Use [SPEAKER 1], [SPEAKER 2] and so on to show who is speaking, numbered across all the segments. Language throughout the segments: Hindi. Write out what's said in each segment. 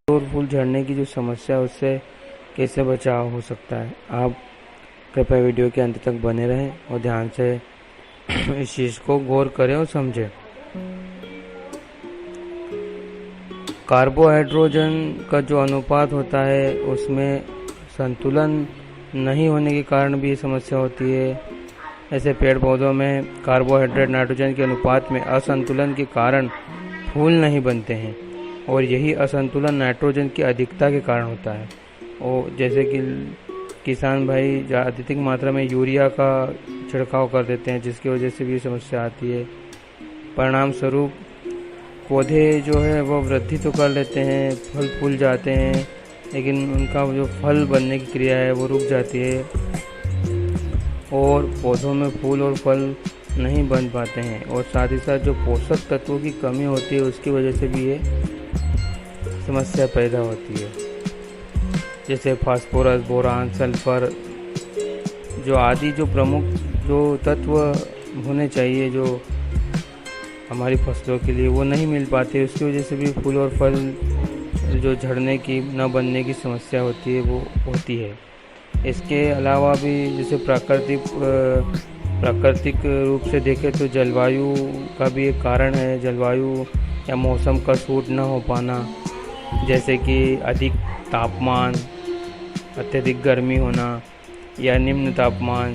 [SPEAKER 1] और फूल झड़ने की जो समस्या है उससे कैसे बचाव हो सकता है। आप कृपया वीडियो के अंत तक बने रहें और ध्यान से इस चीज़ को गौर करें और समझें। कार्बोहाइड्रोजन का जो अनुपात होता है उसमें संतुलन नहीं होने के कारण भी ये समस्या होती है। ऐसे पेड़ पौधों में कार्बोहाइड्रेट नाइट्रोजन के अनुपात में असंतुलन के कारण फूल नहीं बनते हैं और यही असंतुलन नाइट्रोजन की अधिकता के कारण होता है। और जैसे कि किसान भाई अधिक मात्रा में यूरिया का छिड़काव कर देते हैं, जिसकी वजह से भी समस्या आती है। परिणाम स्वरूप पौधे जो है वो वृद्धि तो कर लेते हैं, फल फूल जाते हैं, लेकिन उनका जो फल बनने की क्रिया है वो रुक जाती है और पौधों में फूल और फल नहीं बन पाते हैं। और साथ ही साथ जो पोषक तत्वों की कमी होती है उसकी वजह से भी ये समस्या पैदा होती है, जैसे फास्फोरस, बोरान, सल्फर जो आदि जो प्रमुख जो तत्व होने चाहिए जो हमारी फसलों के लिए वो नहीं मिल पाते। उसकी वजह से भी फूल और फल जो झड़ने की न बनने की समस्या होती है वो होती है। इसके अलावा भी जैसे प्राकृतिक रूप से देखें तो जलवायु का भी एक कारण है। जलवायु या मौसम का सूट न हो पाना, जैसे कि अधिक तापमान, अत्यधिक गर्मी होना या निम्न तापमान,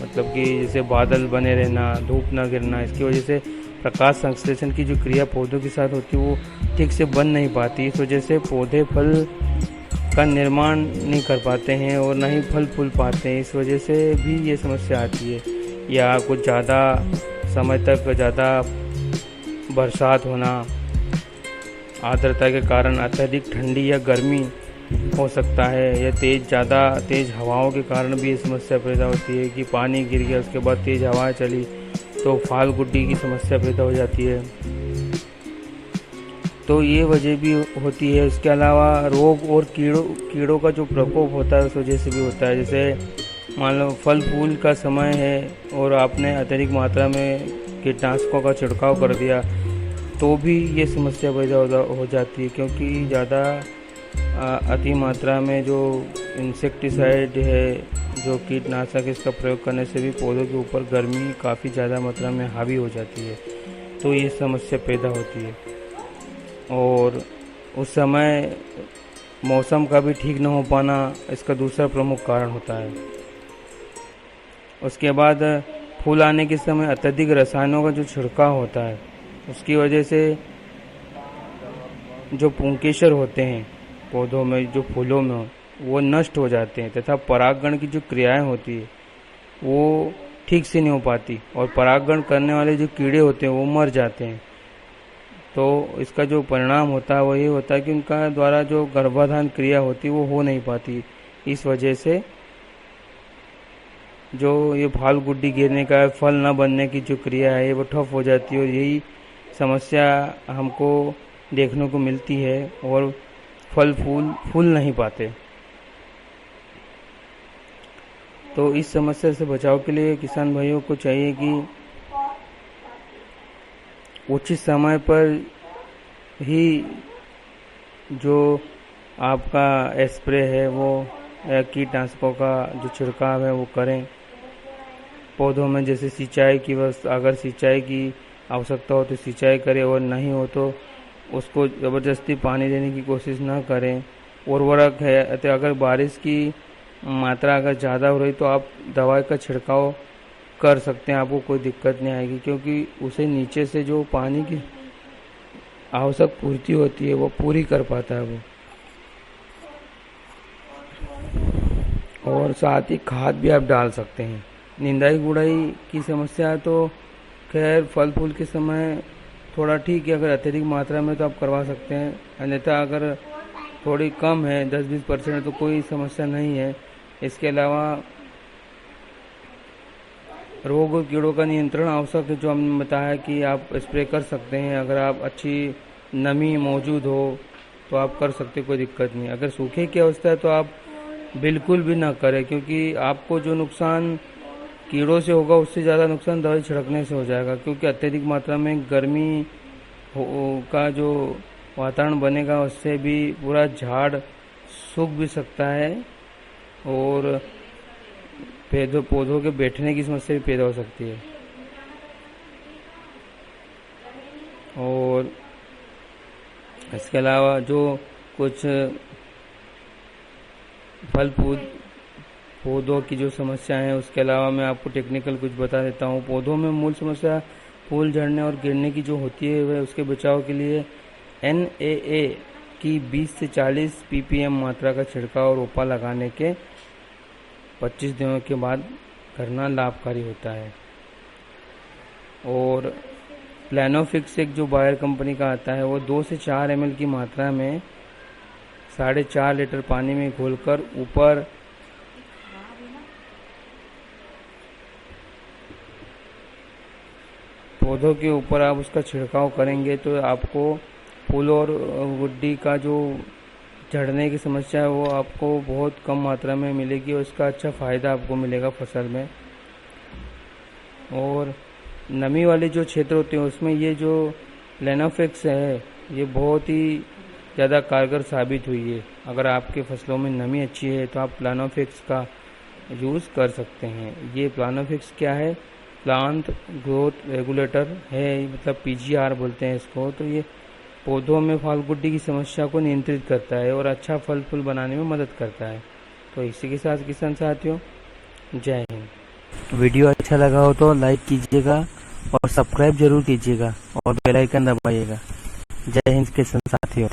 [SPEAKER 1] मतलब कि जैसे बादल बने रहना, धूप न गिरना। इसकी वजह से प्रकाश संश्लेषण की जो क्रिया पौधों के साथ होती है वो ठीक से बन नहीं पाती। इस वजह से पौधे फल का निर्माण नहीं कर पाते हैं और ना ही फल फूल पाते हैं। इस वजह से भी ये समस्या आती है। या कुछ ज़्यादा समय तक ज़्यादा बरसात होना, आर्द्रता के कारण अत्यधिक ठंडी या गर्मी हो सकता है, या ज़्यादा तेज़ हवाओं के कारण भी ये समस्या पैदा होती है कि पानी गिर गया उसके बाद तेज़ हवाएं चली तो फाल गुड्डी की समस्या पैदा हो जाती है। तो ये वजह भी होती है। इसके अलावा रोग और कीड़ों का जो प्रकोप होता है उस वजह से भी होता है। जैसे मान लो फल फूल का समय है और आपने अत्यधिक मात्रा में कीटनाशकों का छिड़काव कर दिया तो भी ये समस्या पैदा हो जाती है, क्योंकि ज़्यादा अति मात्रा में जो इंसेक्टिसाइड है, जो कीटनाशक, इसका प्रयोग करने से भी पौधों के ऊपर गर्मी काफ़ी ज़्यादा मात्रा में हावी हो जाती है, तो ये समस्या पैदा होती है। और उस समय मौसम का भी ठीक न हो पाना इसका दूसरा प्रमुख कारण होता है। उसके बाद फूल आने के समय अत्यधिक रसायनों का जो छिड़काव होता है उसकी वजह से जो पुंकेसर होते हैं पौधों में, जो फूलों में, वो नष्ट हो जाते हैं तथा परागण की जो क्रियाएं होती है वो ठीक से नहीं हो पाती और परागण करने वाले जो कीड़े होते हैं वो मर जाते हैं। तो इसका जो परिणाम होता है वो ये होता है कि उनका द्वारा जो गर्भाधान क्रिया होती है वो हो नहीं पाती। इस वजह से जो ये फाल गुड्डी गिरने का, फल न बनने की जो क्रिया है वो ठप हो जाती है और यही समस्या हमको देखने को मिलती है और फल फूल नहीं पाते। तो इस समस्या से बचाव के लिए किसान भाइयों को चाहिए कि उचित समय पर ही जो आपका स्प्रे है वो या कीटनाशकों का जो छिड़काव है वो करें। पौधों में जैसे सिंचाई की व्यवस्था, अगर सिंचाई की आवश्यकता हो तो सिंचाई करें और नहीं हो तो उसको ज़बरदस्ती पानी देने की कोशिश ना करें। उर्वरक है तो अगर बारिश की मात्रा अगर ज़्यादा हो रही तो आप दवाई का छिड़काव कर सकते हैं, आपको कोई दिक्कत नहीं आएगी, क्योंकि उसे नीचे से जो पानी की आवश्यक पूर्ति होती है वो पूरी कर पाता है वो। और साथ ही खाद भी आप डाल सकते हैं। निंदाई गुड़ाई की समस्या तो खैर फल फूल के समय थोड़ा ठीक है, अगर अत्यधिक मात्रा में तो आप करवा सकते हैं, अन्यथा अगर थोड़ी कम है 10-20% तो कोई समस्या नहीं है। इसके अलावा रोग और कीड़ों का नियंत्रण आवश्यक है, जो हमने बताया कि आप स्प्रे कर सकते हैं। अगर आप अच्छी नमी मौजूद हो तो आप कर सकते, कोई दिक्कत नहीं। अगर सूखे की अवस्था है तो आप बिल्कुल भी ना करें, क्योंकि आपको जो नुकसान कीड़ों से होगा उससे ज़्यादा नुकसान दवाई छिड़कने से हो जाएगा, क्योंकि अत्यधिक मात्रा में गर्मी का जो वातावरण बनेगा उससे भी पूरा झाड़ सूख भी सकता है और पौधों के बैठने की समस्या भी पैदा हो सकती है। और इसके अलावा जो कुछ फल पौधों की जो समस्या है उसके अलावा मैं आपको टेक्निकल कुछ बता देता हूँ। पौधों में मूल समस्या फूल झड़ने और गिरने की जो होती है वह उसके बचाव के लिए NAA की 20 से 40 ppm मात्रा का छिड़काव रोपा लगाने के 25 दिनों के बाद करना लाभकारी होता है। और प्लानोफिक्स एक जो बायर कंपनी का आता है वो 2 से 4 ml की मात्रा में 4.5 लीटर पानी में घोलकर ऊपर पौधों के ऊपर आप उसका छिड़काव करेंगे तो आपको फूल और गुड्डी का जो झड़ने की समस्या है वो आपको बहुत कम मात्रा में मिलेगी और इसका अच्छा फ़ायदा आपको मिलेगा फसल में। और नमी वाले जो क्षेत्र होते हैं उसमें ये जो प्लानोफिक्स है ये बहुत ही ज़्यादा कारगर साबित हुई है। अगर आपके फसलों में नमी अच्छी है तो आप प्लानोफिक्स का यूज़ कर सकते हैं। ये प्लानोफिक्स क्या है? प्लांट ग्रोथ रेगुलेटर है, मतलब PGR बोलते हैं इसको। तो ये पौधों में फल गुड्डी की समस्या को नियंत्रित करता है और अच्छा फल फूल बनाने में मदद करता है। तो इसी के साथ किसान साथियों, जय हिंद।
[SPEAKER 2] वीडियो अच्छा लगा हो तो लाइक कीजिएगा और सब्सक्राइब जरूर कीजिएगा और बेल आइकन दबाइएगा। जय हिंद किसान साथियों।